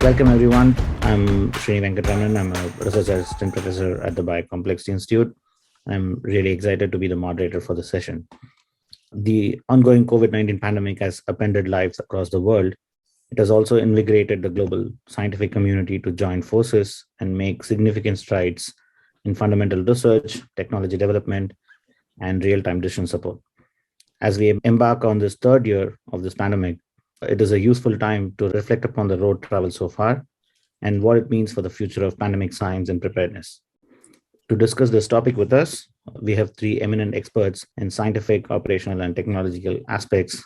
Welcome everyone. I'm Srini Venkataraman. I'm a research assistant professor at the Biocomplexity Institute. I'm really excited to be the moderator for the session. The ongoing COVID-19 pandemic has upended lives across the world. It has also invigorated the global scientific community to join forces and make significant strides in fundamental research, technology development, and real-time decision support. As we embark on this third year of this pandemic, it is a useful time to reflect upon the road traveled so far and what it means for the future of pandemic science and preparedness. To discuss this topic with us, we have three eminent experts in scientific, operational, and technological aspects,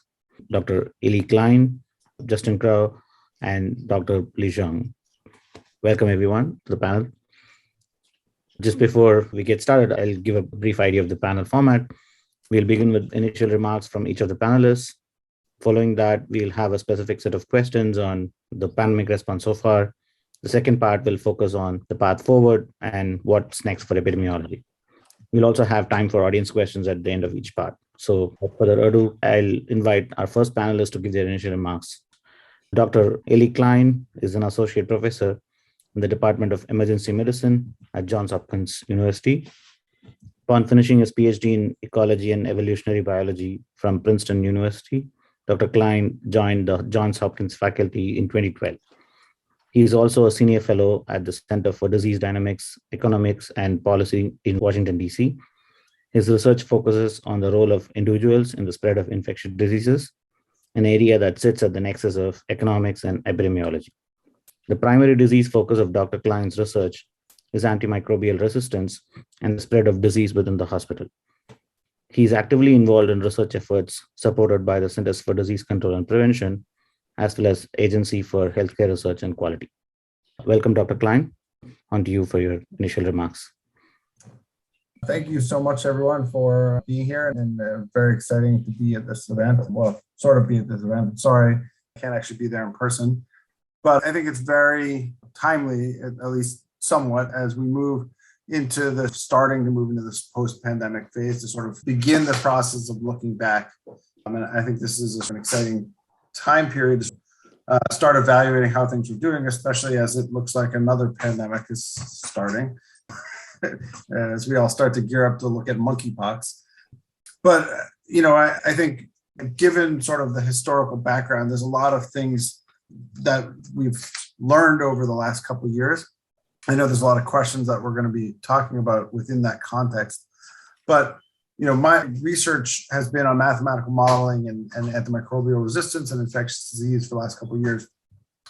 Dr. Eili Klein, Justin Crowe, and Dr. Li Zhang. Welcome everyone to the panel. Just before we get started, I'll give a brief idea of the panel format. We'll begin with initial remarks from each of the panelists. Following that, we'll have a specific set of questions on the pandemic response so far. The second part will focus on the path forward and what's next for epidemiology. We'll also have time for audience questions at the end of each part. So without further ado, I'll invite our first panelist to give their initial remarks. Dr. Eili Klein is an associate professor in the Department of Emergency Medicine at Johns Hopkins University. Upon finishing his Ph.D. in ecology and evolutionary biology from Princeton University, Dr. Klein joined the Johns Hopkins faculty in 2012. He is also a senior fellow at the Center for Disease Dynamics, Economics, and Policy in Washington, D.C. His research focuses on the role of individuals in the spread of infectious diseases, an area that sits at the nexus of economics and epidemiology. The primary disease focus of Dr. Klein's research is antimicrobial resistance and the spread of disease within the hospital. He is actively involved in research efforts supported by the Centers for Disease Control and Prevention, as well as Agency for Healthcare Research and Quality. Welcome, Dr. Klein. On to you for your initial remarks. Thank you so much, everyone, for being here, and very exciting to be at this event. Well, sort of be at this event. Sorry, I can't actually be there in person, but I think it's very timely, at least somewhat, as we move into this post-pandemic phase to sort of begin the process of looking back. And I think this is an exciting time period to start evaluating how things are doing, especially as it looks like another pandemic is starting, as we all start to gear up to look at monkeypox. But, I think given sort of the historical background, there's a lot of things that we've learned over the last couple of years. I know there's a lot of questions that we're going to be talking about within that context, but my research has been on mathematical modeling and antimicrobial resistance and infectious disease for the last couple of years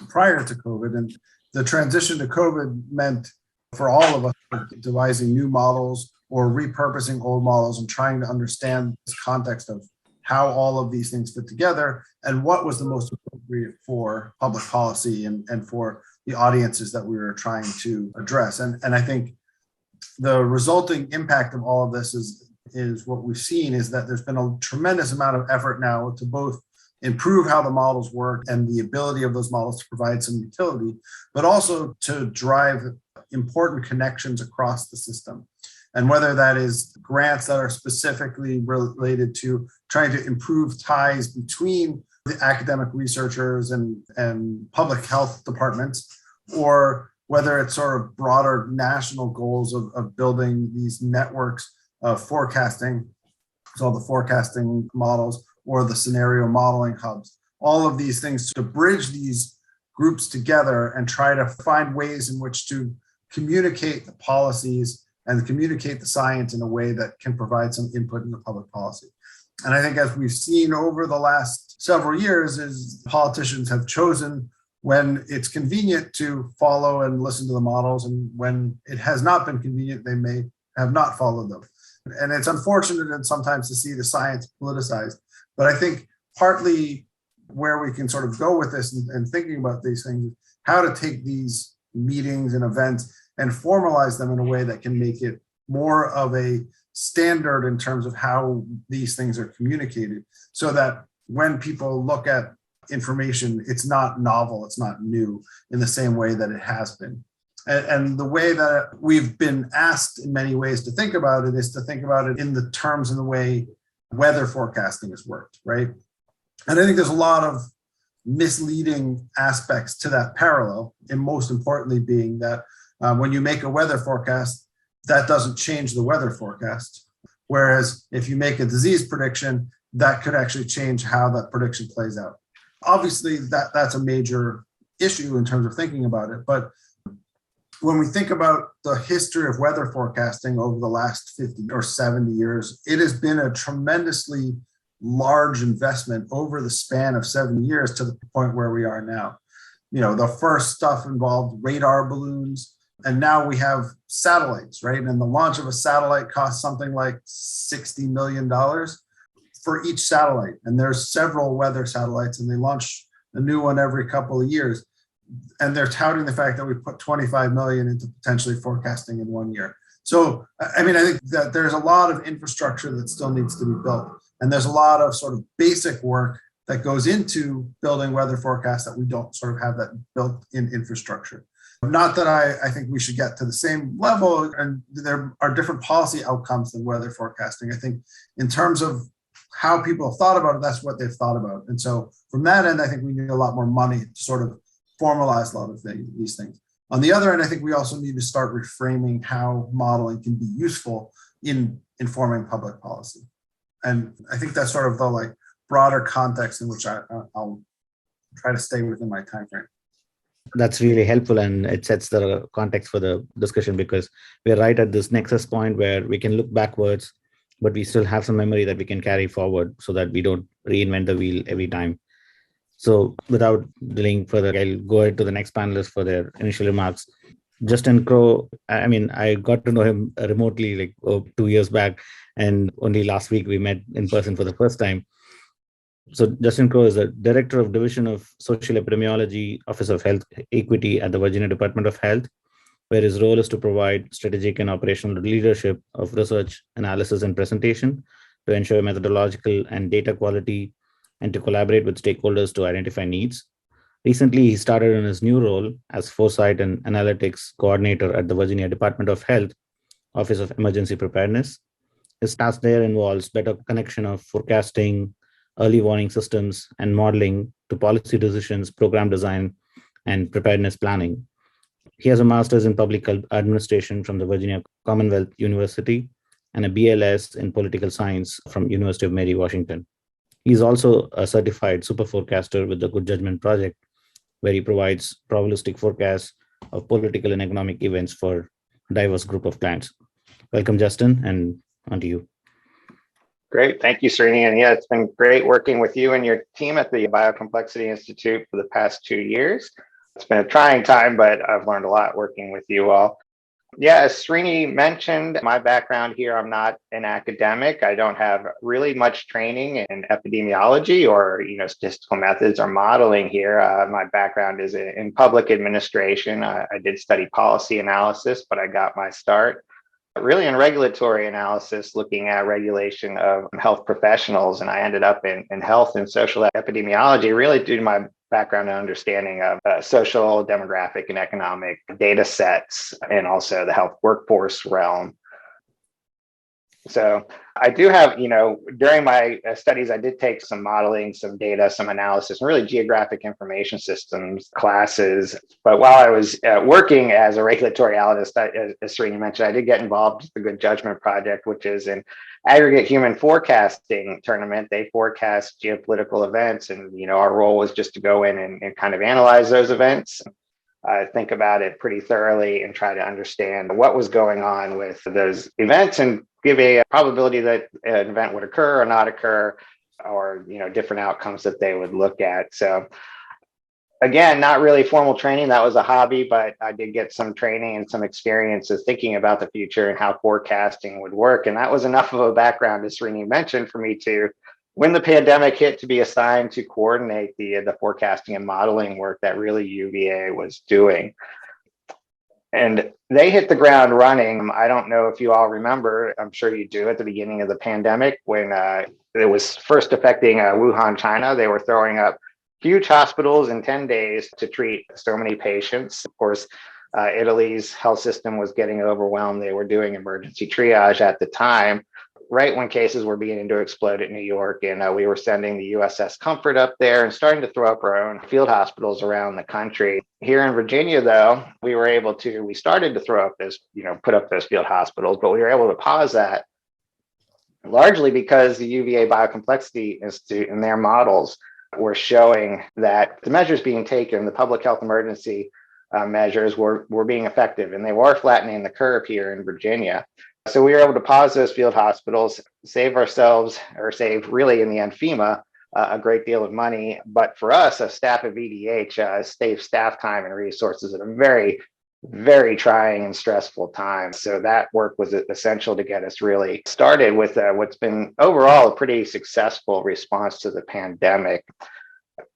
prior to COVID. And the transition to COVID meant for all of us devising new models or repurposing old models and trying to understand this context of how all of these things fit together and what was the most appropriate for public policy and for the audiences that we were trying to address. And I think the resulting impact of all of this is what we've seen is that there's been a tremendous amount of effort now to both improve how the models work and the ability of those models to provide some utility, but also to drive important connections across the system. And whether that is grants that are specifically related to trying to improve ties between the academic researchers and public health departments, or whether it's sort of broader national goals of building these networks of forecasting, so the forecasting models or the scenario modeling hubs, all of these things to bridge these groups together and try to find ways in which to communicate the policies and communicate the science in a way that can provide some input into public policy. And I think as we've seen over the last several years is politicians have chosen when it's convenient to follow and listen to the models, and when it has not been convenient, they may have not followed them. And it's unfortunate and sometimes to see the science politicized, but I think partly where we can sort of go with this and thinking about these things, how to take these meetings and events and formalize them in a way that can make it more of a standard in terms of how these things are communicated, so that when people look at information, it's not novel, it's not new in the same way that it has been. And the way that we've been asked in many ways to think about it is to think about it in the terms and the way weather forecasting has worked, right? And I think there's a lot of misleading aspects to that parallel, and most importantly being that when you make a weather forecast, that doesn't change the weather forecast. Whereas if you make a disease prediction, that could actually change how that prediction plays out. Obviously, that's a major issue in terms of thinking about it. But when we think about the history of weather forecasting over the last 50 or 70 years, it has been a tremendously large investment over the span of 70 years to the point where we are now. The first stuff involved radar balloons, and now we have satellites, right? And the launch of a satellite costs something like $60 million for each satellite. And there's several weather satellites, and they launch a new one every couple of years. And they're touting the fact that we put 25 million into potentially forecasting in 1 year. So, I think that there's a lot of infrastructure that still needs to be built. And there's a lot of sort of basic work that goes into building weather forecasts that we don't sort of have that built in infrastructure. Not that I think we should get to the same level, and there are different policy outcomes than weather forecasting. I think in terms of how people have thought about it, that's what they've thought about. And so from that end, I think we need a lot more money to sort of formalize a lot of these things. On the other end, I think we also need to start reframing how modeling can be useful in informing public policy. And I think that's sort of the broader context in which I'll try to stay within my time frame. That's really helpful, and it sets the context for the discussion, because we're right at this nexus point where we can look backwards, but we still have some memory that we can carry forward so that we don't reinvent the wheel every time. So without delaying further, I'll go ahead to the next panelist for their initial remarks. Justin Crowe, I got to know him remotely 2 years back, and only last week we met in person for the first time. So Justin Crowe is the Director of Division of Social Epidemiology, Office of Health Equity at the Virginia Department of Health, where his role is to provide strategic and operational leadership of research, analysis, and presentation to ensure methodological and data quality, and to collaborate with stakeholders to identify needs. Recently, he started in his new role as Foresight and Analytics Coordinator at the Virginia Department of Health, Office of Emergency Preparedness. His task there involves better connection of forecasting, early warning systems, and modeling to policy decisions, program design, and preparedness planning. He has a master's in public administration from the Virginia Commonwealth University and a BLS in political science from University of Mary, Washington. He's also a certified super forecaster with the Good Judgment Project, where he provides probabilistic forecasts of political and economic events for a diverse group of clients. Welcome, Justin, and on to you. Great. Thank you, Srini. And yeah, it's been great working with you and your team at the Biocomplexity Institute for the past 2 years. It's been a trying time, but I've learned a lot working with you all. Yeah, as Srini mentioned, my background here, I'm not an academic. I don't have really much training in epidemiology or statistical methods or modeling here. My background is in public administration. I did study policy analysis, but I got my start really in regulatory analysis, looking at regulation of health professionals. And I ended up in health and social epidemiology, really due to my background and understanding of social, demographic, and economic data sets, and also the health workforce realm. So I do have, during my studies, I did take some modeling, some data, some analysis, and really geographic information systems classes. But while I was working as a regulatory analyst, as Srini mentioned, I did get involved with the Good Judgment Project, which is an aggregate human forecasting tournament. They forecast geopolitical events, and our role was just to go in and kind of analyze those events. Think about it pretty thoroughly and try to understand what was going on with those events and give a probability that an event would occur or not occur, or different outcomes that they would look at. So again, not really formal training. That was a hobby, but I did get some training and some experiences thinking about the future and how forecasting would work. And that was enough of a background, as Srini mentioned, for me to, when the pandemic hit, to be assigned to coordinate the forecasting and modeling work that really UVA was doing. And they hit the ground running. I don't know if you all remember, I'm sure you do, at the beginning of the pandemic, when it was first affecting Wuhan, China. They were throwing up huge hospitals in 10 days to treat so many patients. Of course, Italy's health system was getting overwhelmed. They were doing emergency triage at the time. right when cases were beginning to explode at New York, and we were sending the USS Comfort up there and starting to throw up our own field hospitals around the country. Here in Virginia, though, we started to throw up put up those field hospitals, but we were able to pause that largely because the UVA Biocomplexity Institute and their models were showing that the measures being taken, the public health emergency measures were being effective, and they were flattening the curve here in Virginia. So we were able to pause those field hospitals, save really in the end FEMA a great deal of money. But for us, as staff at VDH, saved staff time and resources at a very, very trying and stressful time. So that work was essential to get us really started with what's been overall a pretty successful response to the pandemic.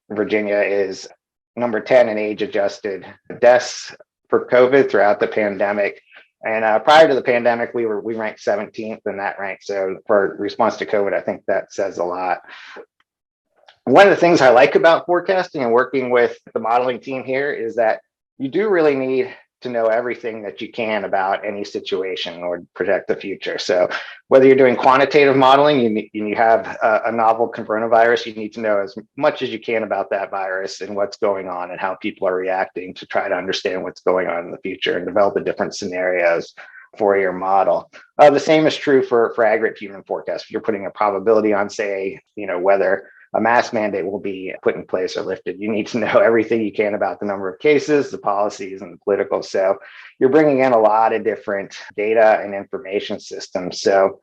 Virginia is number 10 in age-adjusted deaths for COVID throughout the pandemic. And prior to the pandemic, we ranked 17th in that rank. So for response to COVID, I think that says a lot. One of the things I like about forecasting and working with the modeling team here is that you do really need to know everything that you can about any situation or project the future. So whether you're doing quantitative modeling, you have a novel coronavirus, you need to know as much as you can about that virus and what's going on and how people are reacting to try to understand what's going on in the future and develop the different scenarios for your model. The same is true for aggregate human forecast. If you're putting a probability on, say, whether a mask mandate will be put in place or lifted, you need to know everything you can about the number of cases, the policies, and the political. So you're bringing in a lot of different data and information systems. So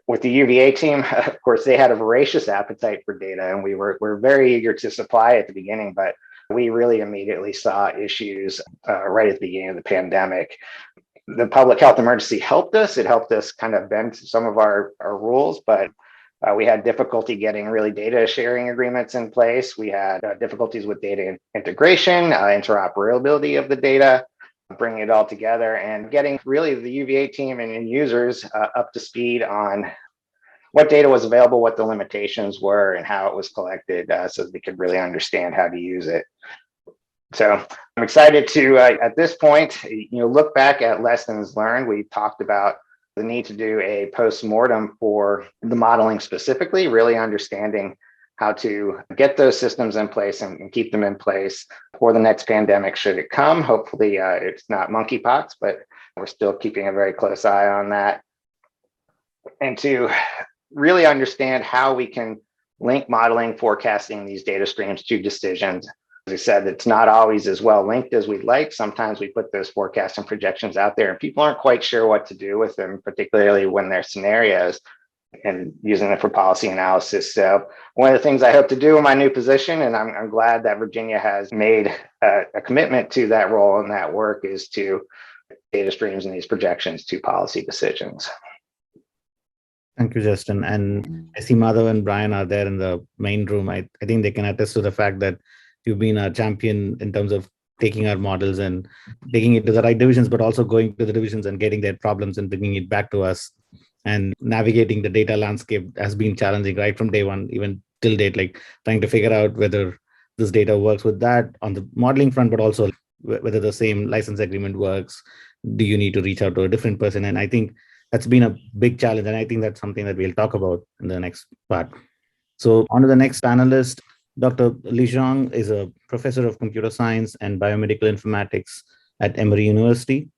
with the UVA team, of course, they had a voracious appetite for data, and we're very eager to supply at the beginning, but we really immediately saw issues right at the beginning of the pandemic. The public health emergency helped us. It helped us kind of bend some of our rules, but we had difficulty getting really data sharing agreements in place. We had difficulties with data integration, interoperability of the data, bringing it all together and getting really the UVA team and users up to speed on what data was available, what the limitations were, and how it was collected so that they could really understand how to use it. So I'm excited to, at this point, look back at lessons learned. We talked about the need to do a post-mortem for the modeling specifically, really understanding how to get those systems in place and keep them in place for the next pandemic should it come. Hopefully it's not monkeypox, but we're still keeping a very close eye on that. And to really understand how we can link modeling, forecasting these data streams to decisions. As I said, it's not always as well linked as we'd like. Sometimes we put those forecasts and projections out there and people aren't quite sure what to do with them, particularly when they're scenarios and using it for policy analysis. So one of the things I hope to do in my new position, and I'm glad that Virginia has made a commitment to that role and that work, is to data streams and these projections to policy decisions. Thank you, Justin. And I see Madhav and Brian are there in the main room. I think they can attest to the fact that you've been a champion in terms of taking our models and taking it to the right divisions, but also going to the divisions and getting their problems and bringing it back to us. And navigating the data landscape has been challenging right from day one, even till date, like trying to figure out whether this data works with that on the modeling front, but also whether the same license agreement works. Do you need to reach out to a different person? And I think that's been a big challenge. And I think that's something that we'll talk about in the next part. So on to the next panelist. Dr. Eili Klein is a professor of computer science and biomedical informatics at Emory University.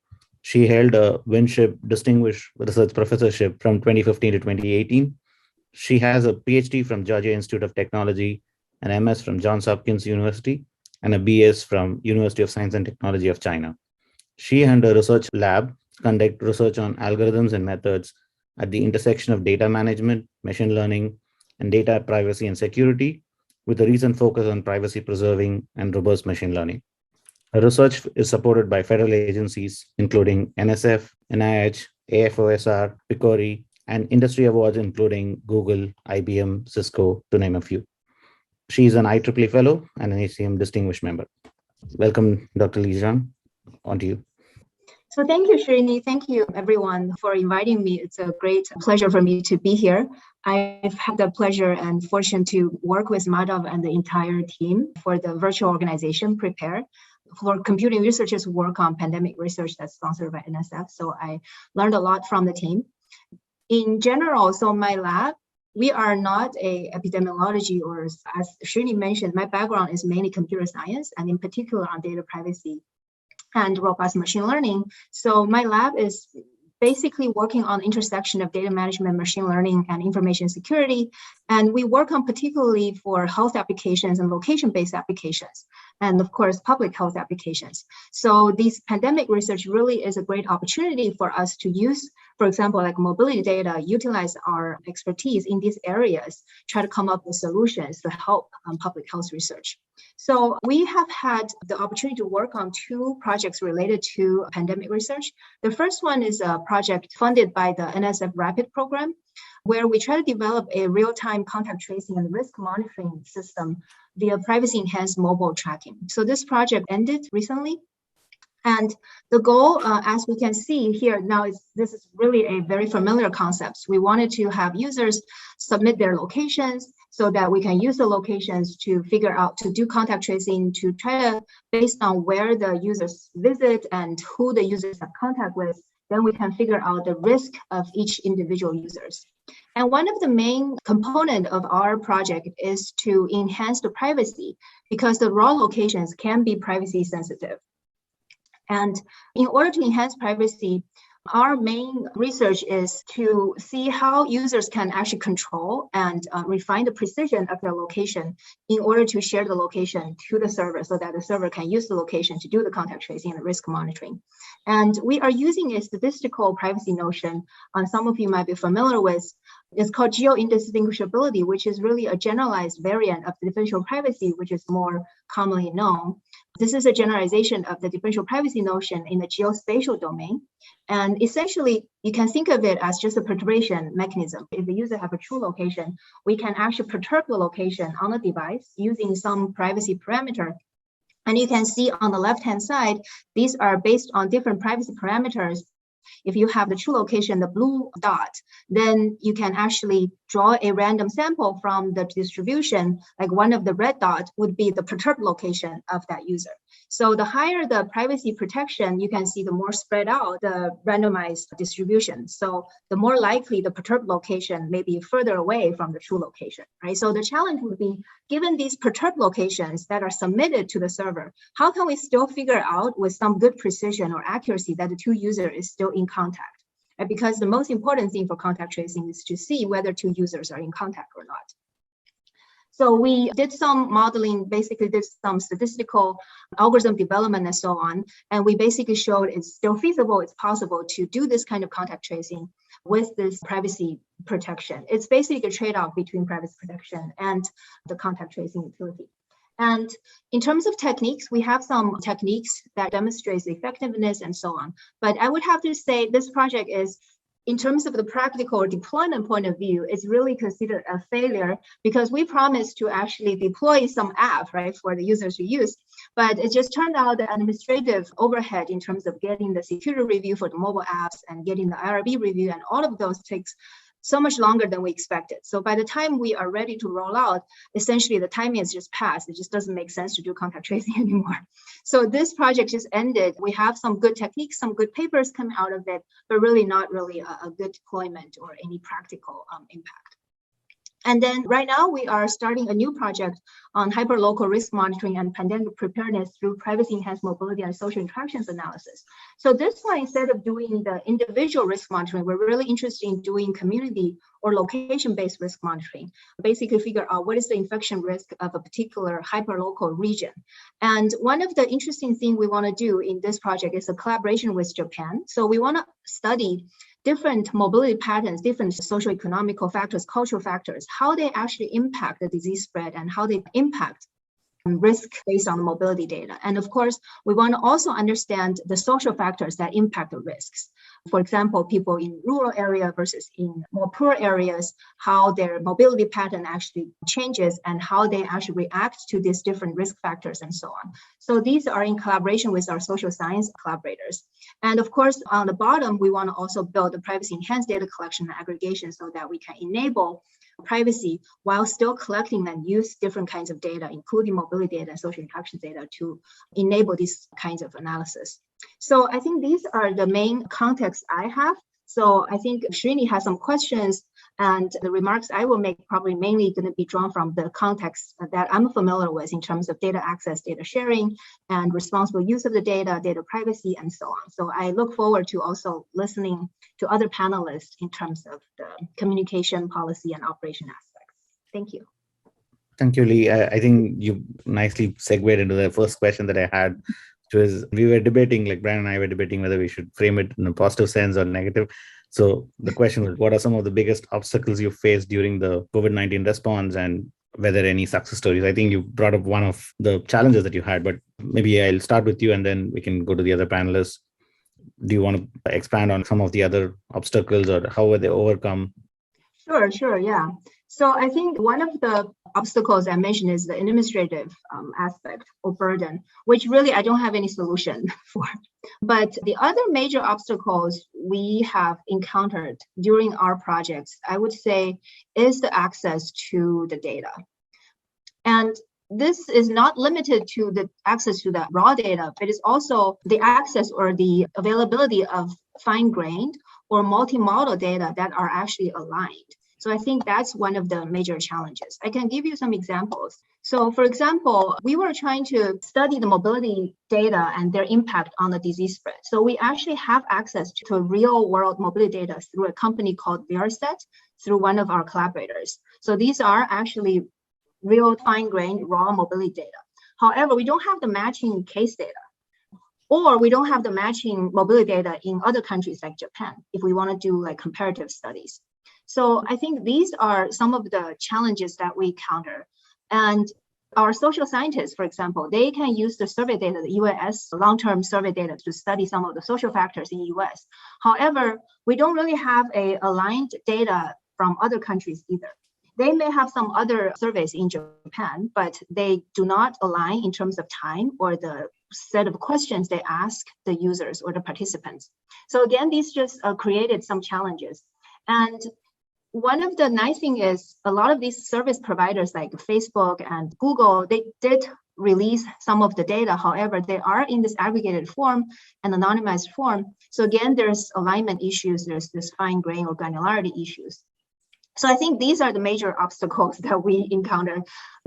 She held a Winship Distinguished Research Professorship from 2015 to 2018. She has a Ph.D. from Georgia Institute of Technology, an MS from Johns Hopkins University, and a BS from University of Science and Technology of China. She and her research lab conduct research on algorithms and methods at the intersection of data management, machine learning, and data privacy and security, with a recent focus on privacy preserving and robust machine learning. Her research is supported by federal agencies, including NSF, NIH, AFOSR, PCORI, and industry awards, including Google, IBM, Cisco, to name a few. She is an IEEE Fellow and an ACM Distinguished Member. Welcome, Dr. Eili Klein. On to you. So thank you, Srini. Thank you, everyone, for inviting me. It's a great pleasure for me to be here. I've had the pleasure and fortune to work with Madhav and the entire team for the virtual organization Prepare, for computing researchers who work on pandemic research that's sponsored by NSF. So I learned a lot from the team. in general, so my lab, we are not a epidemiology, or as Srini mentioned, my background is mainly computer science, and in particular on data privacy and robust machine learning. So my lab is basically working on the intersection of data management, machine learning, and information security. And we work on particularly for health applications and location-based applications, and of course, public health applications. So this pandemic research really is a great opportunity for us to use, for example, like mobility data, utilize our expertise in these areas, try to come up with solutions to help public health research. So we have had the opportunity to work on 2 projects related to pandemic research. The first one is a project funded by the NSF RAPID program, where we try to develop a real-time contact tracing and risk monitoring system via privacy-enhanced mobile tracking. So this project ended recently. And the goal, as we can see here now, this is really a very familiar concept. We wanted to have users submit their locations so that we can use the locations to figure out, to do contact tracing, to try to, based on where the users visit and who the users have contact with, then we can figure out the risk of each individual users. And one of the main component of our project is to enhance the privacy, because the raw locations can be privacy sensitive. And in order to enhance privacy, our main research is to see how users can actually control and refine the precision of their location in order to share the location to the server, so that the server can use the location to do the contact tracing and risk monitoring. And we are using a statistical privacy notion, some of you might be familiar with. It's called geo-indistinguishability, which is really a generalized variant of the differential privacy, which is more commonly known. This is a generalization of the differential privacy notion in the geospatial domain. And essentially, you can think of it as just a perturbation mechanism. If the user have a true location, we can actually perturb the location on the device using some privacy parameter. And you can see on the left-hand side, these are based on different privacy parameters. If you have the true location, the blue dot, then you can actually draw a random sample from the distribution. Like one of the red dots would be the perturbed location of that user. So the higher the privacy protection, you can see the more spread out the randomized distribution. So the more likely the perturbed location may be further away from the true location, right? So the challenge would be, given these perturbed locations that are submitted to the server, how can we still figure out with some good precision or accuracy that the two users is still in contact? Right? Because the most important thing for contact tracing is to see whether two users are in contact or not. So we did some modeling, basically did some statistical algorithm development and so on. And we basically showed it's still feasible, it's possible to do this kind of contact tracing with this privacy protection. It's basically a trade-off between privacy protection and the contact tracing utility. And in terms of techniques, we have some techniques that demonstrates the effectiveness and so on. But I would have to say this project is, in terms of the practical deployment point of view, it's really considered a failure, because we promised to actually deploy some app, right, for the users to use. But it just turned out the administrative overhead in terms of getting the security review for the mobile apps and getting the IRB review and all of those takes so much longer than we expected. So by the time we are ready to roll out, essentially the timing has just passed. It just doesn't make sense to do contact tracing anymore. So this project just ended. We have some good techniques, some good papers coming out of it, but really not really a good deployment or any practical impact. And then right now we are starting a new project on hyperlocal risk monitoring and pandemic preparedness through privacy enhanced mobility and social interactions analysis. So this one, instead of doing the individual risk monitoring, we're really interested in doing community or location-based risk monitoring. Basically figure out what is the infection risk of a particular hyperlocal region. And one of the interesting things we want to do in this project is a collaboration with Japan. So we want to study different mobility patterns, different socio-economical factors, cultural factors, how they actually impact the disease spread and how they impact risk based on the mobility data. And of course, we want to also understand the social factors that impact the risks. For example, people in rural area versus in more poor areas, how their mobility pattern actually changes and how they actually react to these different risk factors and so on. So these are in collaboration with our social science collaborators. And of course, on the bottom, we want to also build a privacy enhanced data collection and aggregation so that we can enable privacy while still collecting and use different kinds of data, including mobility data and social interaction data, to enable these kinds of analysis. So I think these are the main contexts I have. So I think Srini has some questions, and the remarks I will make probably mainly going to be drawn from the context that I'm familiar with in terms of data access, data sharing, and responsible use of the data, data privacy, and so on. So I look forward to also listening to other panelists in terms of the communication, policy, and operation aspects. Thank you. Thank you, Lee. I think you nicely segued into the first question that I had, which was we were debating, like Brian and I were debating whether we should frame it in a positive sense or negative. So the question was, what are some of the biggest obstacles you faced during the COVID-19 response, and were there any success stories? I think you brought up one of the challenges that you had, but maybe I'll start with you and then we can go to the other panelists. Do you want to expand on some of the other obstacles, or how were they overcome? Sure, yeah. So I think one of the obstacles I mentioned is the administrative aspect or burden, which really I don't have any solution for. But the other major obstacles we have encountered during our projects, I would say, is the access to the data. And this is not limited to the access to the raw data, but it's also the access or the availability of fine-grained or multimodal data that are actually aligned. So I think that's one of the major challenges. I can give you some examples. So for example, we were trying to study the mobility data and their impact on the disease spread. So we actually have access to real world mobility data through a company called VeriSet, through one of our collaborators. So these are actually real fine-grained raw mobility data. However, we don't have the matching case data, or we don't have the matching mobility data in other countries like Japan, if we want to do like comparative studies. So I think these are some of the challenges that we encounter. And our social scientists, for example, they can use the survey data, the US long-term survey data, to study some of the social factors in the US. However, we don't really have a aligned data from other countries either. They may have some other surveys in Japan, but they do not align in terms of time or the set of questions they ask the users or the participants. So again, these just created some challenges. And one of the nice thing is a lot of these service providers like Facebook and Google, they did release some of the data. However, they are in this aggregated form and anonymized form. So again, there's alignment issues, there's this fine grain or granularity issues. So I think these are the major obstacles that we encounter.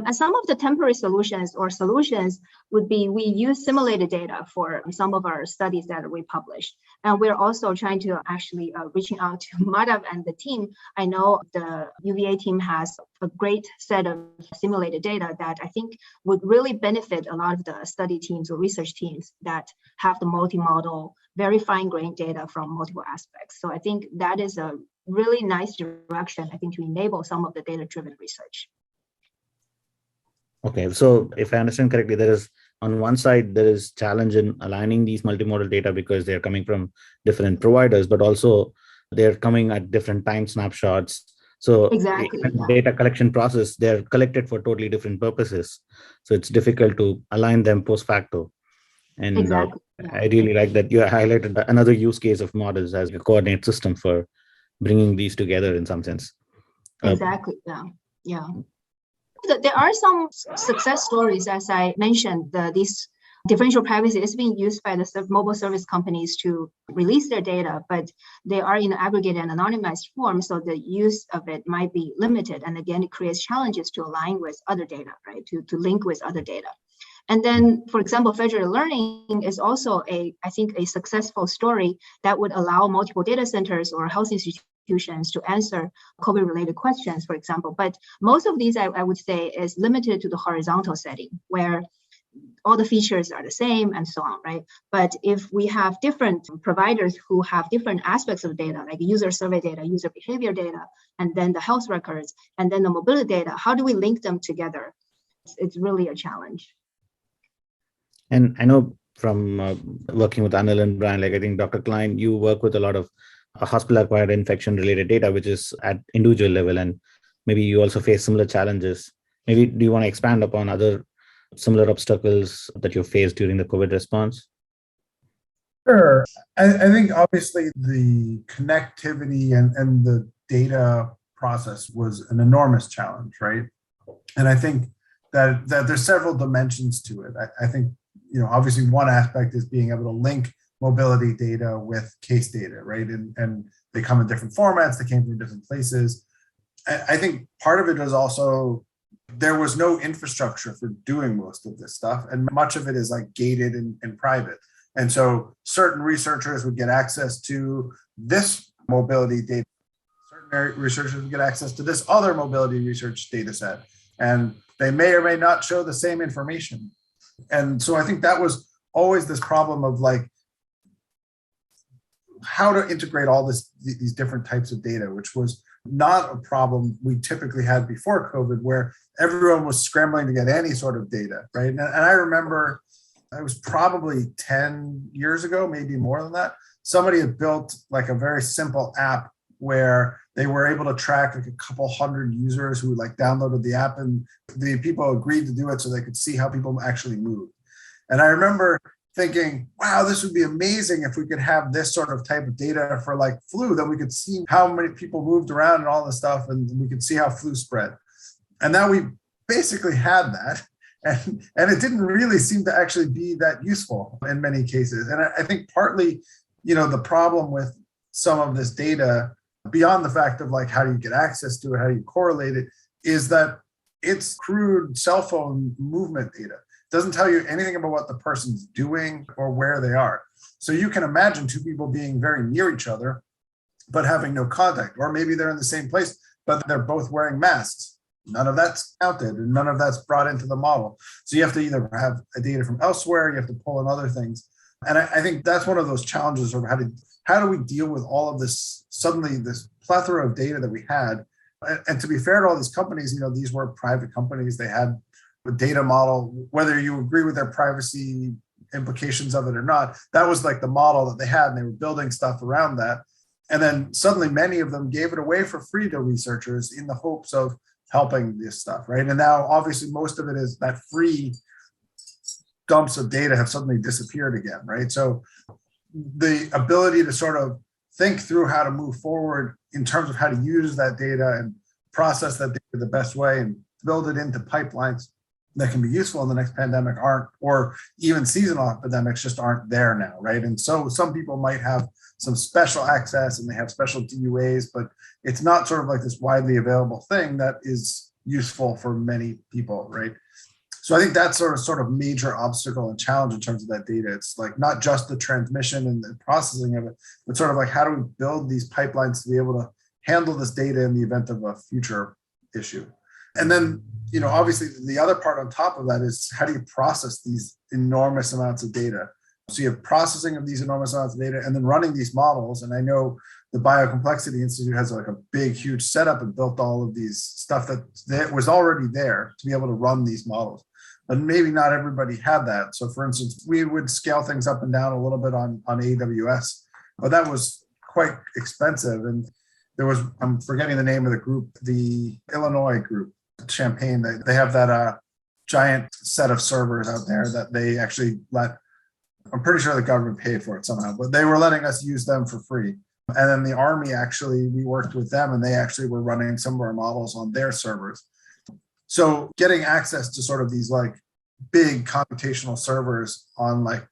And some of the temporary solutions would be we use simulated data for some of our studies that we published. And we're also trying to actually reaching out to Madhav and the team. I know the UVA team has a great set of simulated data that I think would really benefit a lot of the study teams or research teams that have the multimodal, very fine-grained data from multiple aspects. So I think that is a really nice direction, I think, to enable some of the data-driven research. Okay, so if I understand correctly, there is on one side, there is challenge in aligning these multimodal data because they're coming from different providers, but also they're coming at different time snapshots. So exactly, in the data collection process, they're collected for totally different purposes. So it's difficult to align them post facto. And exactly. I really like that you highlighted another use case of models as a coordinate system for bringing these together in some sense. Exactly, yeah. There are some success stories, as I mentioned, these differential privacy is being used by the mobile service companies to release their data, but they are in aggregated and anonymized form, so the use of it might be limited. And again, it creates challenges to align with other data, right, to link with other data. And then, for example, federated learning is also I think a successful story that would allow multiple data centers or health institutions to answer COVID-related questions, for example. But most of these, I would say, is limited to the horizontal setting where all the features are the same and so on, right? But if we have different providers who have different aspects of data, like user survey data, user behavior data, and then the health records, and then the mobility data, how do we link them together? It's really a challenge. And I know from working with Anil and Brian, like I think Dr. Klein, you work with a lot of hospital-acquired infection-related data, which is at individual level, and maybe you also face similar challenges. Maybe do you want to expand upon other similar obstacles that you faced during the COVID response? Sure. I think obviously the connectivity and the data process was an enormous challenge, right? And I think that there's several dimensions to it. I think, obviously one aspect is being able to link mobility data with case data, right? And they come in different formats, they came from different places. I think part of it is also there was no infrastructure for doing most of this stuff, and much of it is like gated and private. And so certain researchers would get access to this mobility data, certain researchers would get access to this other mobility research data set, and they may or may not show the same information. And so I think that was always this problem of like how to integrate all these different types of data, which was not a problem we typically had before COVID, where everyone was scrambling to get any sort of data, right? And I remember it was probably 10 years ago, maybe more than that, somebody had built like a very simple app where they were able to track like a couple hundred users who like downloaded the app, and the people agreed to do it so they could see how people actually moved. And I remember thinking, wow, this would be amazing if we could have this sort of type of data for like flu, that we could see how many people moved around and all this stuff, and we could see how flu spread. And now we basically had that. And it didn't really seem to actually be that useful in many cases. And I think partly, the problem with some of this data, beyond the fact of like, how do you get access to it, how do you correlate it, is that it's crude cell phone movement data. It doesn't tell you anything about what the person's doing or where they are. So you can imagine two people being very near each other, but having no contact, or maybe they're in the same place, but they're both wearing masks. None of that's counted, and none of that's brought into the model. So you have to either have data from elsewhere, you have to pull in other things. And I think that's one of those challenges of how do we deal with all of this, suddenly this plethora of data that we had. And to be fair to all these companies, these were private companies. They had a data model, whether you agree with their privacy implications of it or not, that was like the model that they had, and they were building stuff around that. And then suddenly many of them gave it away for free to researchers in the hopes of helping this stuff, right? And now obviously most of it is that free dumps of data have suddenly disappeared again, right? So the ability to sort of think through how to move forward in terms of how to use that data and process that data the best way and build it into pipelines that can be useful in the next pandemic aren't, or even seasonal epidemics just aren't there now, right? And so some people might have some special access and they have special DUAs, but it's not sort of like this widely available thing that is useful for many people, right? So I think that's sort of major obstacle and challenge in terms of that data. It's like not just the transmission and the processing of it, but sort of like how do we build these pipelines to be able to handle this data in the event of a future issue. And then, obviously the other part on top of that is how do you process these enormous amounts of data? So you have processing of these enormous amounts of data and then running these models. And I know the Biocomplexity Institute has like a big, huge setup and built all of these stuff that was already there to be able to run these models. But maybe not everybody had that. So for instance, we would scale things up and down a little bit on AWS, but that was quite expensive. And there was, I'm forgetting the name of the group, the Illinois group, Champaign, they have that giant set of servers out there that they actually I'm pretty sure the government paid for it somehow, but they were letting us use them for free. And then the Army, actually, we worked with them and they actually were running some of our models on their servers. So getting access to sort of these like big computational servers on like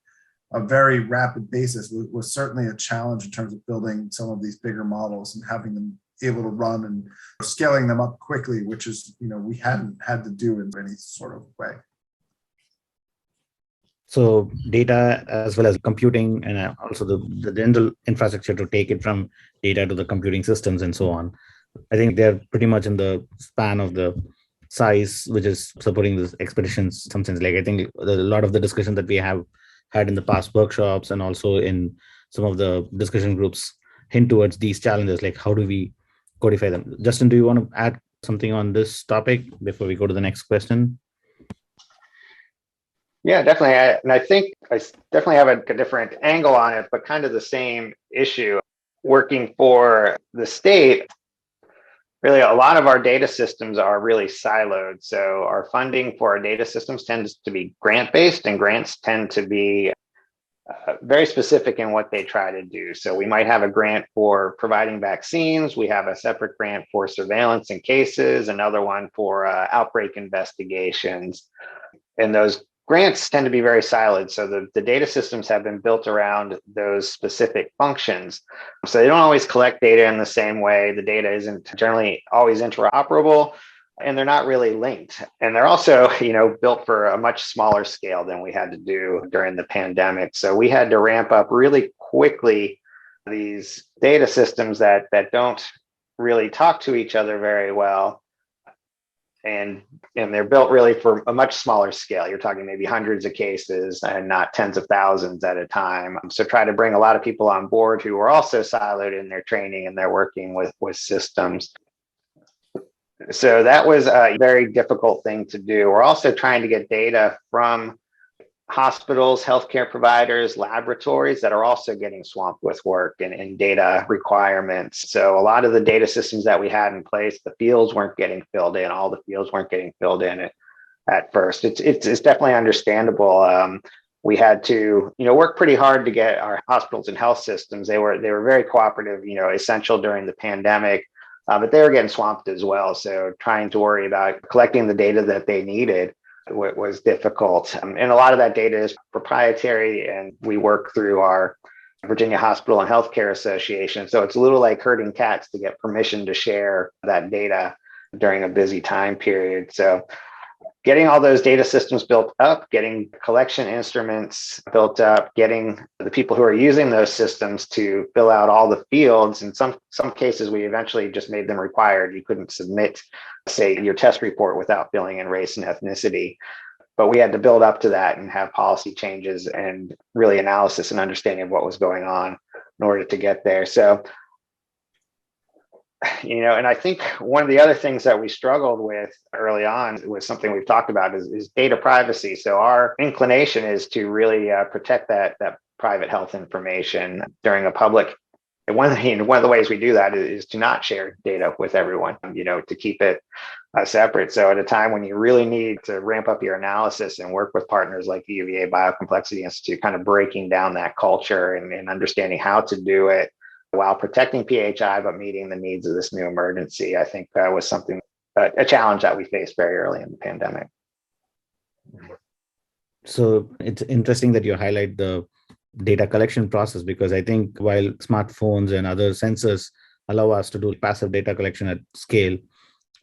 a very rapid basis was certainly a challenge in terms of building some of these bigger models and having them able to run and scaling them up quickly, which is, we hadn't had to do in any sort of way. So data as well as computing and also the general infrastructure to take it from data to the computing systems and so on. I think they're pretty much in the span of the size, which is supporting these expeditions. Some sense, like I think a lot of the discussion that we have had in the past workshops and also in some of the discussion groups hint towards these challenges, like how do we codify them? Justin, do you want to add something on this topic before we go to the next question? Yeah, definitely. And I think I definitely have a different angle on it, but kind of the same issue. Working for the state, really a lot of our data systems are really siloed. So our funding for our data systems tends to be grant-based, and grants tend to be very specific in what they try to do. So we might have a grant for providing vaccines. We have a separate grant for surveillance and cases, another one for outbreak investigations. And those grants tend to be very siloed. So the data systems have been built around those specific functions. So they don't always collect data in the same way. The data isn't generally always interoperable, and they're not really linked. And they're also, built for a much smaller scale than we had to do during the pandemic. So we had to ramp up really quickly these data systems that don't really talk to each other very well. And they're built really for a much smaller scale. You're talking maybe hundreds of cases and not tens of thousands at a time. So try to bring a lot of people on board who are also siloed in their training and they're working with systems. So that was a very difficult thing to do. We're also trying to get data from hospitals, healthcare providers, laboratories that are also getting swamped with work and data requirements. So a lot of the data systems that we had in place, the fields weren't getting filled in. All the fields weren't getting filled in at first. It's definitely understandable. We had to, work pretty hard to get our hospitals and health systems. They were very cooperative, essential during the pandemic, but they were getting swamped as well. So trying to worry about collecting the data that they needed was difficult. And a lot of that data is proprietary, and we work through our Virginia Hospital and Healthcare Association. So it's a little like herding cats to get permission to share that data during a busy time period. So getting all those data systems built up, getting collection instruments built up, getting the people who are using those systems to fill out all the fields. In some cases, we eventually just made them required. You couldn't submit, say, your test report without filling in race and ethnicity. But we had to build up to that and have policy changes and really analysis and understanding of what was going on in order to get there. So, and I think one of the other things that we struggled with early on was something we've talked about is data privacy. So our inclination is to really protect that private health information during a public. One of the ways we do that is to not share data with everyone, to keep it separate. So at a time when you really need to ramp up your analysis and work with partners like the UVA Biocomplexity Institute, kind of breaking down that culture and understanding how to do it while protecting PHI, but meeting the needs of this new emergency, I think that was something, a challenge that we faced very early in the pandemic. So it's interesting that you highlight the data collection process, because I think while smartphones and other sensors allow us to do passive data collection at scale,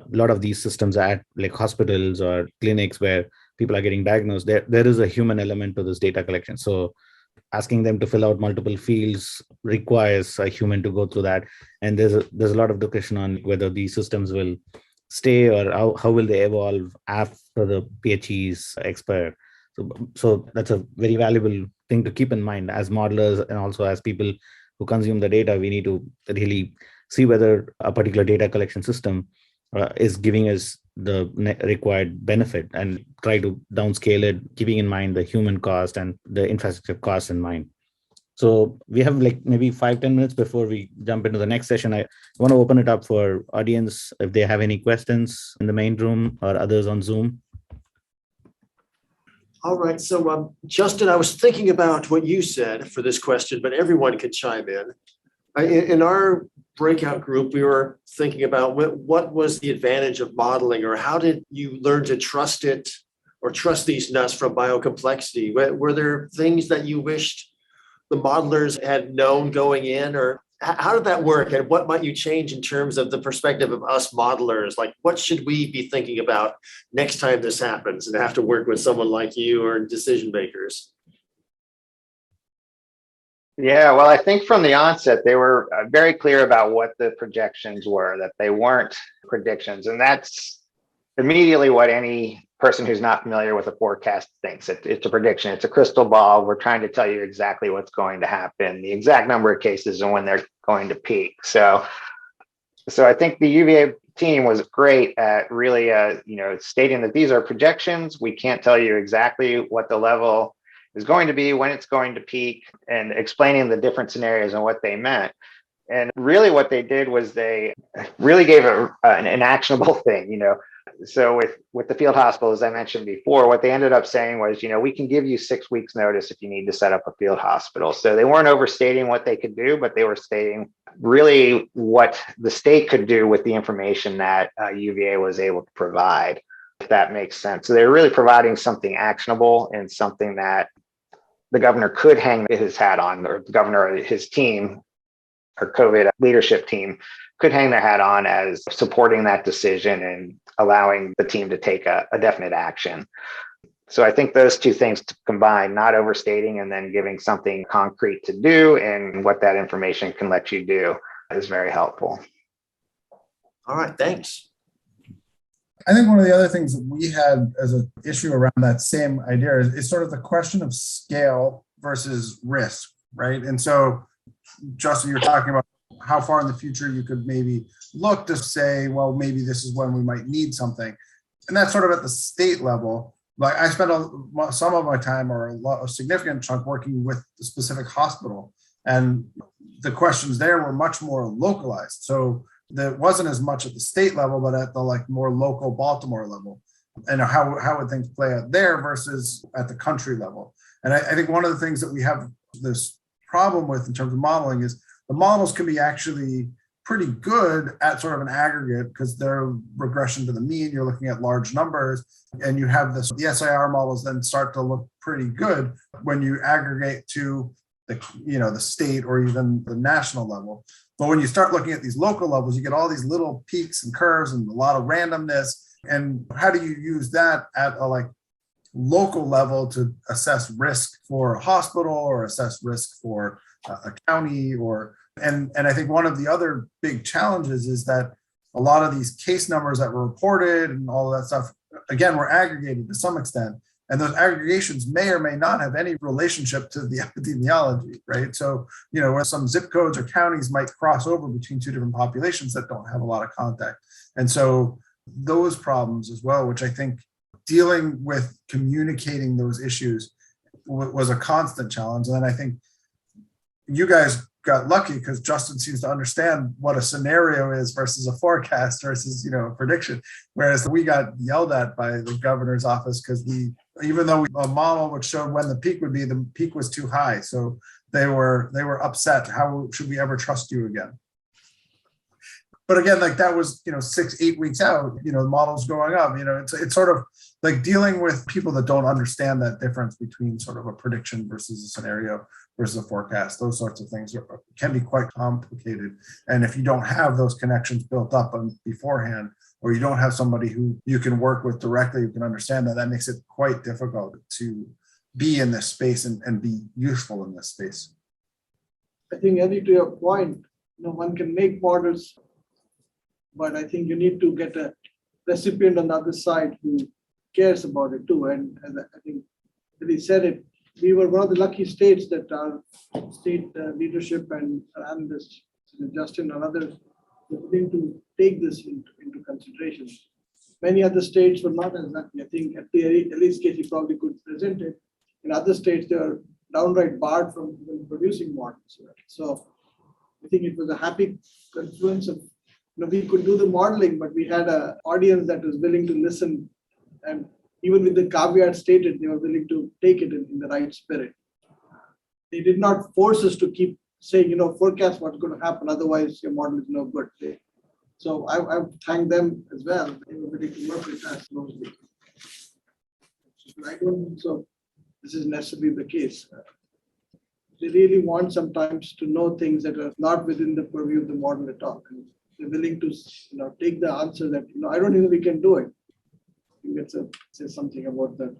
a lot of these systems at like hospitals or clinics where people are getting diagnosed, there is a human element to this data collection. So asking them to fill out multiple fields requires a human to go through that. And there's a lot of discussion on whether these systems will stay or how will they evolve after the PHEs expire. So that's a very valuable thing to keep in mind as modelers, and also as people who consume the data. We need to really see whether a particular data collection system is giving us the required benefit and try to downscale it, keeping in mind the human cost and the infrastructure cost in mind. So we have like maybe 5-10 minutes before we jump into the next session. I want to open it up for audience if they have any questions in the main room or others on Zoom. All right. So, Justin, I was thinking about what you said for this question, but everyone could chime in. In our breakout group, we were thinking about what was the advantage of modeling, or how did you learn to trust it or trust these nuts from biocomplexity? Were there things that you wished the modelers had known going in, or how did that work? And what might you change in terms of the perspective of us modelers? Like, what should we be thinking about next time this happens and have to work with someone like you or decision makers? Yeah, well, I think from the onset, they were very clear about what the projections were, that they weren't predictions. And that's immediately what any person who's not familiar with a forecast thinks. It's a prediction. It's a crystal ball. We're trying to tell you exactly what's going to happen, the exact number of cases and when they're going to peak. So I think the UVA team was great at really, stating that these are projections. We can't tell you exactly what the level is going to be, when it's going to peak, and explaining the different scenarios and what they meant. And really what they did was they really gave an actionable thing, So with the field hospital, as I mentioned before, what they ended up saying was, we can give you 6 weeks notice if you need to set up a field hospital. So they weren't overstating what they could do, but they were stating really what the state could do with the information that UVA was able to provide. if that makes sense. So they're really providing something actionable and something that the governor could hang his hat on, or the governor or his team or COVID leadership team could hang their hat on as supporting that decision and allowing the team to take a definite action. So I think those two things combined, not overstating and then giving something concrete to do and what that information can let you do, is very helpful. All right, thanks. I think one of the other things that we had as an issue around that same idea is sort of the question of scale versus risk, right? And so, Justin, you're talking about how far in the future you could maybe look to say, well, maybe this is when we might need something. And that's sort of at the state level. Like I spent some of my time, or a significant chunk, working with the specific hospital. And the questions there were much more localized. So there wasn't as much at the state level, but at the like more local Baltimore level. And how would things play out there versus at the country level? And I think one of the things that we have this problem with in terms of modeling is the models can be actually pretty good at sort of an aggregate because they're regression to the mean. You're looking at large numbers, and you have this. The SIR models then start to look pretty good when you aggregate to the state or even the national level. But when you start looking at these local levels, you get all these little peaks and curves and a lot of randomness. And how do you use that at a local level to assess risk for a hospital or assess risk for a county and I think one of the other big challenges is that a lot of these case numbers that were reported and all of that stuff, again, were aggregated to some extent. And those aggregations may or may not have any relationship to the epidemiology, right? So, where some zip codes or counties might cross over between two different populations that don't have a lot of contact. And so those problems as well, which I think dealing with communicating those issues was a constant challenge. And then I think you guys got lucky because Justin seems to understand what a scenario is versus a forecast versus, a prediction. Whereas we got yelled at by the governor's office because even though a model which showed when the peak would be, the peak was too high. So they were upset. How should we ever trust you again? But again, that was, 6-8 weeks out, the model's going up, it's sort of like dealing with people that don't understand that difference between sort of a prediction versus a scenario versus a forecast. Those sorts of things can be quite complicated. And if you don't have those connections built up beforehand, or you don't have somebody who you can work with directly who can understand that makes it quite difficult to be in this space and be useful in this space. I think, Eddie, to your point, one can make models, but I think you need to get a recipient on the other side who cares about it too. And I think Eddie said it, we were one of the lucky states that our state leadership and analysts, Justin and others, were willing to take this into consideration. Many other states were not as lucky. I think at the Eili's case, he probably could present it. In other states, they are downright barred from even producing models. Right? So I think it was a happy confluence of, we could do the modeling, but we had an audience that was willing to listen, and even with the caveat stated, they were willing to take it in the right spirit. They did not force us to keep saying, forecast what's going to happen, otherwise your model is no good. So I thank them as well. They were willing to work with us closely. I don't think so. This is necessarily the case. They really want sometimes to know things that are not within the purview of the model at all. And they're willing to, take the answer that, I don't think we can do it. I think that says something about that.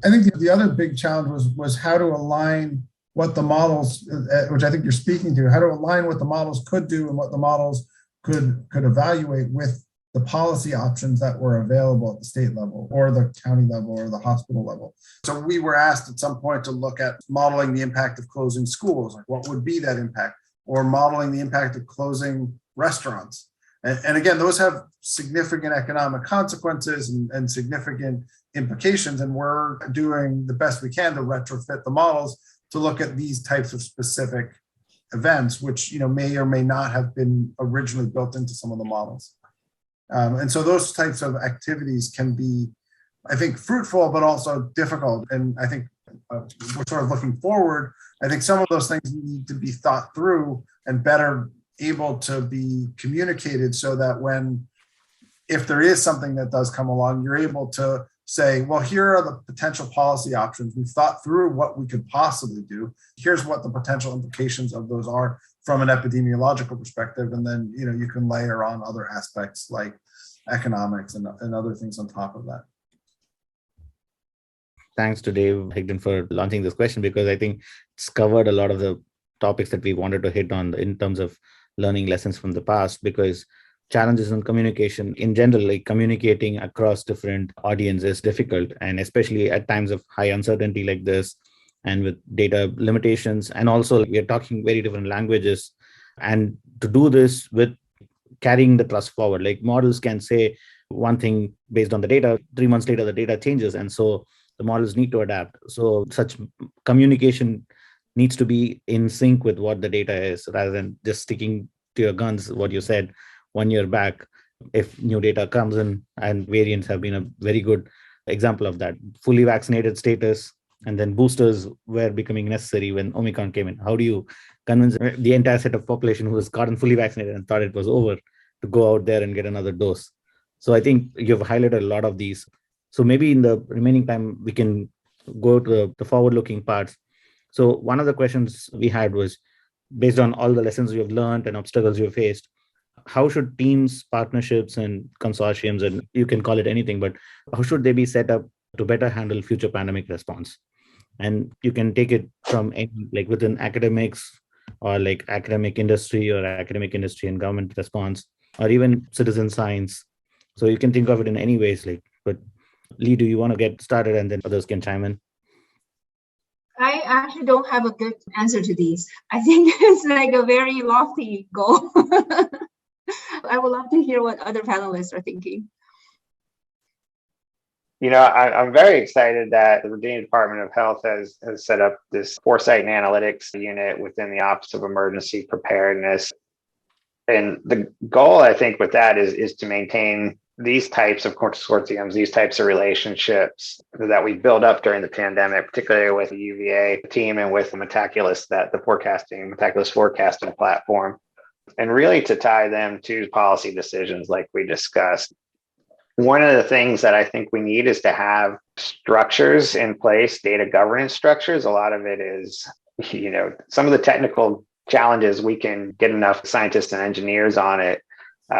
I think the other big challenge was how to align what the models, which I think you're speaking to, how to align what the models could do and what the models could evaluate with the policy options that were available at the state level or the county level or the hospital level. So we were asked at some point to look at modeling the impact of closing schools, like what would be that impact, or modeling the impact of closing restaurants. And again, those have significant economic consequences and significant implications. And we're doing the best we can to retrofit the models to look at these types of specific events, which may or may not have been originally built into some of the models. And so those types of activities can be, I think, fruitful, but also difficult. And I think we're sort of looking forward. I think some of those things need to be thought through and better able to be communicated so that when if there is something that does come along, you're able to say, well, here are the potential policy options. We've thought through what we could possibly do. Here's what the potential implications of those are from an epidemiological perspective. And then, you can layer on other aspects like economics and other things on top of that. Thanks to Dave Higdon for launching this question, because I think it's covered a lot of the topics that we wanted to hit on in terms of learning lessons from the past, because challenges in communication in general, like communicating across different audiences is difficult. And especially at times of high uncertainty like this, and with data limitations, and also we are talking very different languages. And to do this with carrying the trust forward, like models can say one thing based on the data, 3 months later, the data changes. And so the models need to adapt. So such communication needs to be in sync with what the data is, rather than just sticking to your guns, what you said 1 year back. If new data comes in, and variants have been a very good example of that, fully vaccinated status, and then boosters were becoming necessary when Omicron came in. How do you convince the entire set of population who has gotten fully vaccinated and thought it was over to go out there and get another dose? So I think you've highlighted a lot of these. So maybe in the remaining time, we can go to the forward-looking parts. So one of the questions we had was, based on all the lessons you have learned and obstacles you have faced, how should teams, partnerships, and consortiums, and you can call it anything, but how should they be set up to better handle future pandemic response? And you can take it from any, like within academics, or like academic industry, or academic industry and government response, or even citizen science. So you can think of it in any ways. But Lee, do you want to get started, and then others can chime in? I actually don't have a good answer to these. I think it's like a very lofty goal. I would love to hear what other panelists are thinking. I'm very excited that the Virginia Department of Health has set up this foresight and analytics unit within the Office of Emergency Preparedness. And the goal, I think, with that is to maintain these types of consortiums, these types of relationships that we built up during the pandemic, particularly with the UVA team and with the Metaculus, Metaculus forecasting platform, and really to tie them to policy decisions like we discussed. One of the things that I think we need is to have structures in place, data governance structures. A lot of it is, some of the technical challenges, we can get enough scientists and engineers on it,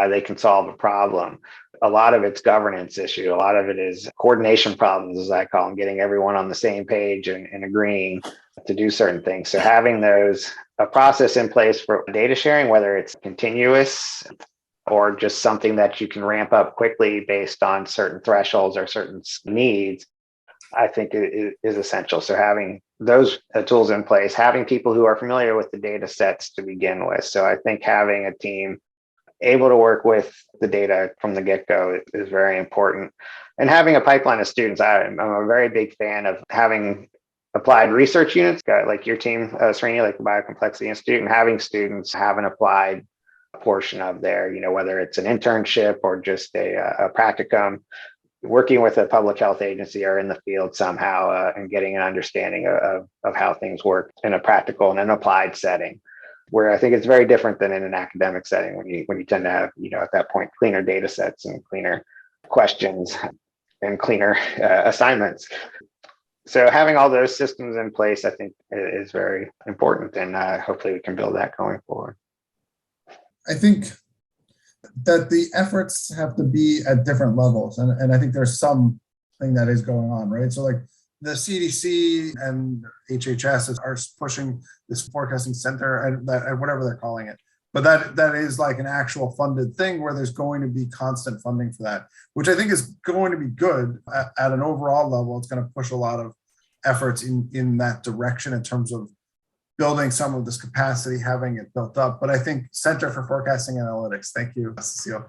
they can solve a problem. A lot of it's governance issue. A lot of it is coordination problems, as I call them, getting everyone on the same page and agreeing to do certain things. So having a process in place for data sharing, whether it's continuous or just something that you can ramp up quickly based on certain thresholds or certain needs, I think is essential. So having those tools in place, having people who are familiar with the data sets to begin with. So I think having a team able to work with the data from the get-go is very important. And having a pipeline of students, I'm a very big fan of having applied research units, like your team, Srini, like the Biocomplexity Institute, and having students have an applied portion of their, whether it's an internship or just a practicum, working with a public health agency or in the field somehow, and getting an understanding of how things work in a practical and an applied setting, where I think it's very different than in an academic setting when you tend to have, at that point, cleaner data sets and cleaner questions and cleaner assignments. So having all those systems in place, I think, is very important, and hopefully we can build that going forward. I think that the efforts have to be at different levels. And I think there's something that is going on, right? So like the CDC and HHS are pushing this forecasting center and that, whatever they're calling it. But that is like an actual funded thing where there's going to be constant funding for that, which I think is going to be good at an overall level. It's going to push a lot of efforts in that direction in terms of building some of this capacity, having it built up. But I think Center for Forecasting Analytics, thank you, Cecile.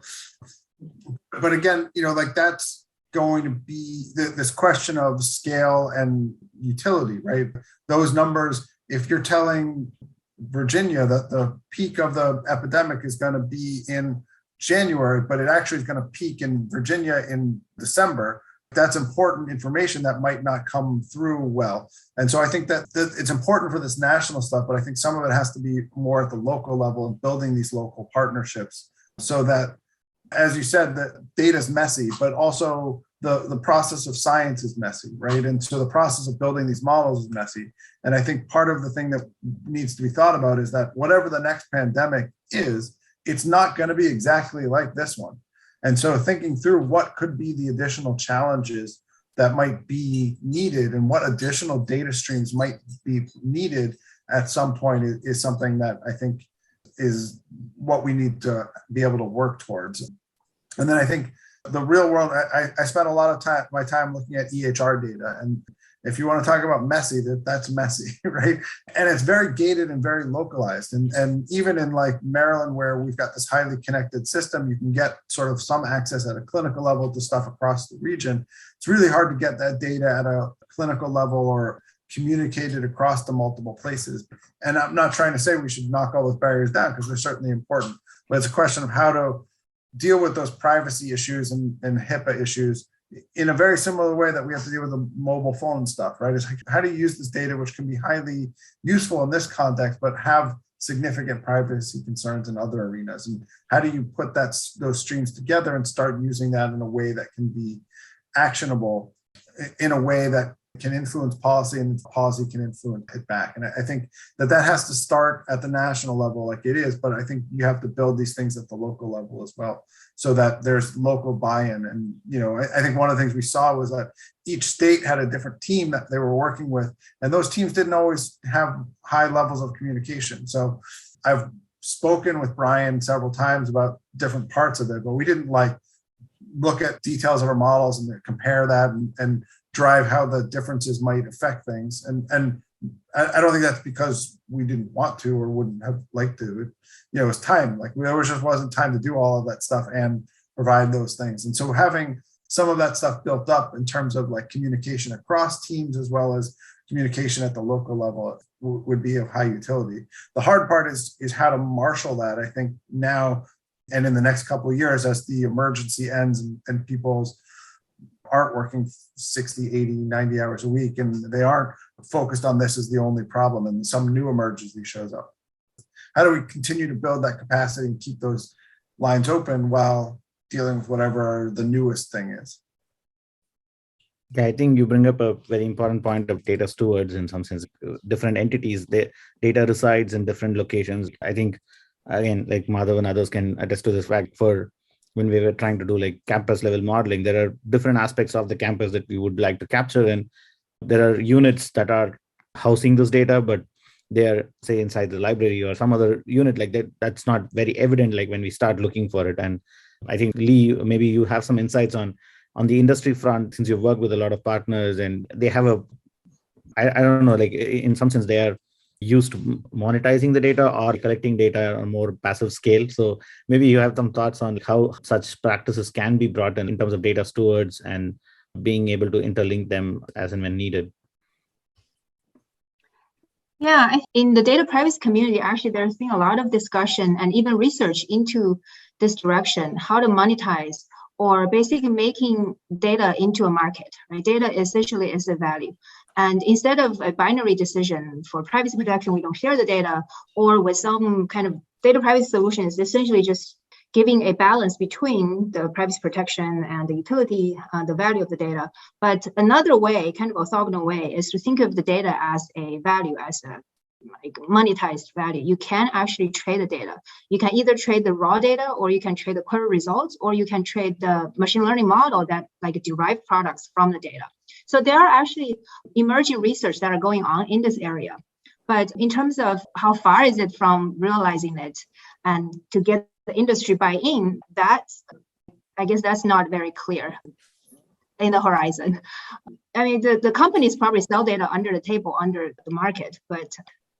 But again, like that's going to be this question of scale and utility, right? Those numbers, if you're telling Virginia that the peak of the epidemic is going to be in January, but it actually is going to peak in Virginia in December, that's important information that might not come through well. And so I think that it's important for this national stuff, but I think some of it has to be more at the local level and building these local partnerships so that as you said, the data is messy, but also the process of science is messy, right? And so the process of building these models is messy. And I think part of the thing that needs to be thought about is that whatever the next pandemic is, it's not going to be exactly like this one. And so thinking through what could be the additional challenges that might be needed and what additional data streams might be needed at some point is something that I think is what we need to be able to work towards. And then I think the real world, I spent a lot of my time looking at EHR data. And if you want to talk about messy, that's messy, right? And it's very gated and very localized. And even in like Maryland, where we've got this highly connected system, you can get sort of some access at a clinical level to stuff across the region. It's really hard to get that data at a clinical level or communicated across the multiple places. And I'm not trying to say we should knock all those barriers down, because they're certainly important, but it's a question of how to deal with those privacy issues and HIPAA issues in a very similar way that we have to deal with the mobile phone stuff, right? It's like, how do you use this data, which can be highly useful in this context, but have significant privacy concerns in other arenas? And how do you put those streams together and start using that in a way that can be actionable, in a way that can influence policy and policy can influence it back? And I think that has to start at the national level like it is, but I think you have to build these things at the local level as well, so that there's local buy-in. And, I think one of the things we saw was that each state had a different team that they were working with, and those teams didn't always have high levels of communication. So I've spoken with Brian several times about different parts of it, but we didn't look at details of our models and compare that and drive how the differences might affect things. And I don't think that's because we didn't want to or wouldn't have liked to. It was time. There just wasn't time to do all of that stuff and provide those things. And so having some of that stuff built up in terms of communication across teams, as well as communication at the local level, would be of high utility. The hard part is how to marshal that, I think, now and in the next couple of years, as the emergency ends and people's aren't working 60, 80, 90 hours a week, and they aren't focused on this as the only problem, and some new emergency shows up. How do we continue to build that capacity and keep those lines open while dealing with whatever the newest thing is? Yeah, I think you bring up a very important point of data stewards in some sense. Different entities, data resides in different locations. I think, again, like Madhav and others can attest to this fact, for when we were trying to do campus level modeling, there are different aspects of the campus that we would like to capture. And there are units that are housing this data, but they are, say, inside the library or some other unit like that. That's not very evident when we start looking for it. And I think, Lee, maybe you have some insights on the industry front, since you've worked with a lot of partners, and they have I don't know, in some sense, they are used to monetizing the data or collecting data on a more passive scale. So maybe you have some thoughts on how such practices can be brought in terms of data stewards and being able to interlink them as and when needed. Yeah, in the data privacy community, actually, there's been a lot of discussion and even research into this direction, how to monetize or basically making data into a market, right? Data essentially is a value. And instead of a binary decision for privacy protection, we don't share the data, or with some kind of data privacy solutions, essentially just giving a balance between the privacy protection and the utility, the value of the data. But another way, kind of orthogonal way, is to think of the data as a value, as a monetized value. You can actually trade the data. You can either trade the raw data, or you can trade the query results, or you can trade the machine learning model that derive products from the data. So there are actually emerging research that are going on in this area. But in terms of how far is it from realizing it and to get the industry buy-in, I guess that's not very clear in the horizon. I mean, the companies probably sell data under the table, under the market, but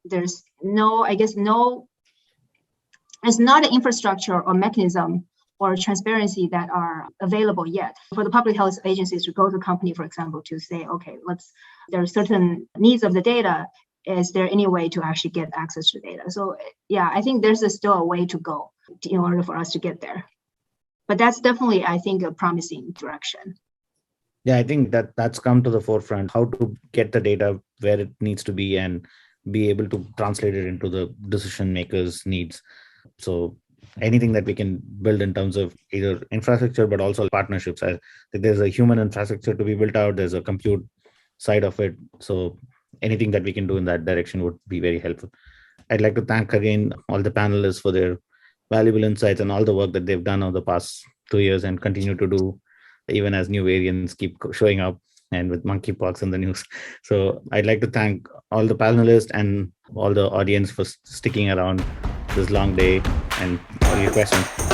there's it's not an infrastructure or mechanism or transparency that are available yet for the public health agencies to go to a company, for example, to say, okay, there are certain needs of the data. Is there any way to actually get access to data? So yeah, I think there's still a way to go in order for us to get there. But that's definitely, I think, a promising direction. Yeah, I think that's come to the forefront, how to get the data where it needs to be and be able to translate it into the decision makers' needs. So anything that we can build in terms of either infrastructure, but also partnerships. I think there's a human infrastructure to be built out. There's a compute side of it. So anything that we can do in that direction would be very helpful. I'd like to thank again all the panelists for their valuable insights and all the work that they've done over the past 2 years and continue to do, even as new variants keep showing up and with monkeypox in the news. So I'd like to thank all the panelists and all the audience for sticking around this long day and all your questions.